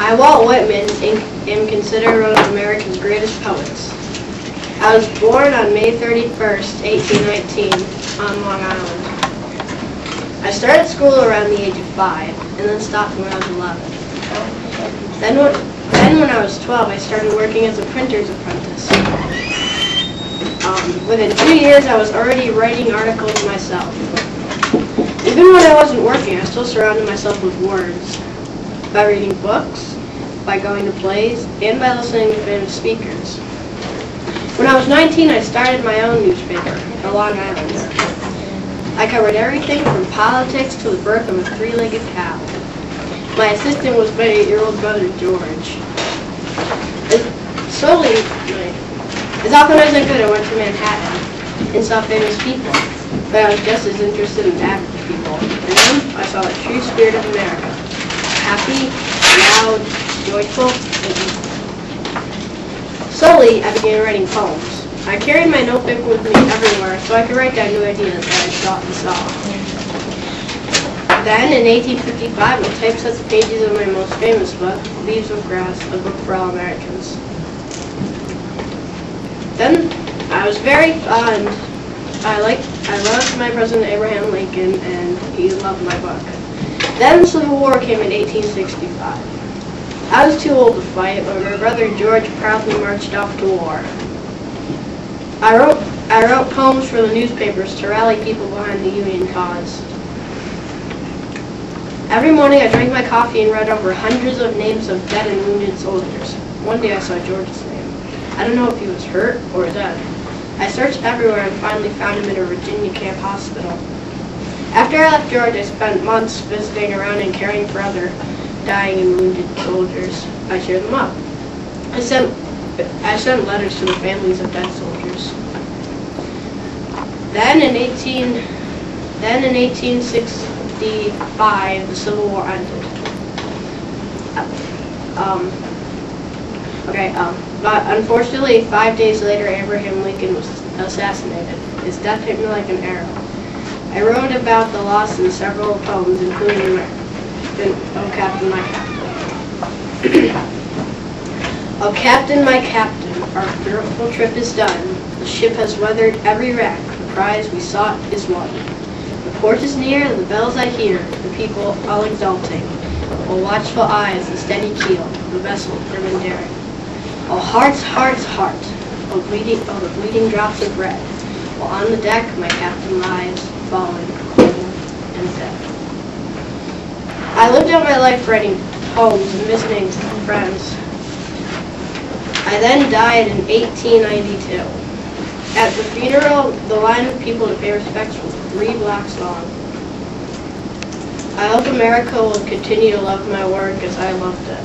I, Walt Whitman, am considered one of America's greatest poets. I was born on May 31st, 1819, on Long Island. I started school around the age of 5, and then stopped when I was 11. Then when I was 12, I started working as a printer's apprentice. Within 2 years, I was already writing articles myself. Even when I wasn't working, I still surrounded myself with words. By reading books, by going to plays, and by listening to famous speakers. When I was 19, I started my own newspaper, The Long Island. I covered everything from politics to the birth of a 3-legged cow. My assistant was my 8-year-old brother, George. Slowly, as often as I could, I went to Manhattan and saw famous people, but I was just as interested in average people. And then I saw the true spirit of America. Happy, loud, joyful, and equal. Slowly, I began writing poems. I carried my notebook with me everywhere so I could write down new ideas that I thought and saw. Then, in 1855, I typeset the pages of my most famous book, Leaves of Grass, a book for all Americans. Then, I was very fond. I loved my President Abraham Lincoln, and he loved my book. Then the Civil War came in 1865. I was too old to fight, but my brother George proudly marched off to war. I wrote poems for the newspapers to rally people behind the Union cause. Every morning I drank my coffee and read over hundreds of names of dead and wounded soldiers. One day I saw George's name. I don't know if he was hurt or dead. I searched everywhere and finally found him in a Virginia camp hospital. After I left George, I spent months visiting around and caring for other dying and wounded soldiers. I cheered them up. I sent letters to the families of dead soldiers. Then in 1865, the Civil War ended. But unfortunately, 5 days later, Abraham Lincoln was assassinated. His death hit me like an arrow. I wrote about the loss in several poems, including Oh Captain, My Captain. Oh Captain, my Captain, our fearful trip is done. The ship has weathered every wreck. The prize we sought is won. The port is near, the bells I hear, the people all exulting. Oh watchful eyes, the steady keel, the vessel firm and daring. Oh hearts, hearts, heart, oh the bleeding drops of red. While on the deck my captain lies, fallen, cold, and dead. I lived out my life writing poems and visiting friends. I then died in 1892. At the funeral, the line of people to pay respects was 3 blocks long. I hope America will continue to love my work as I loved it.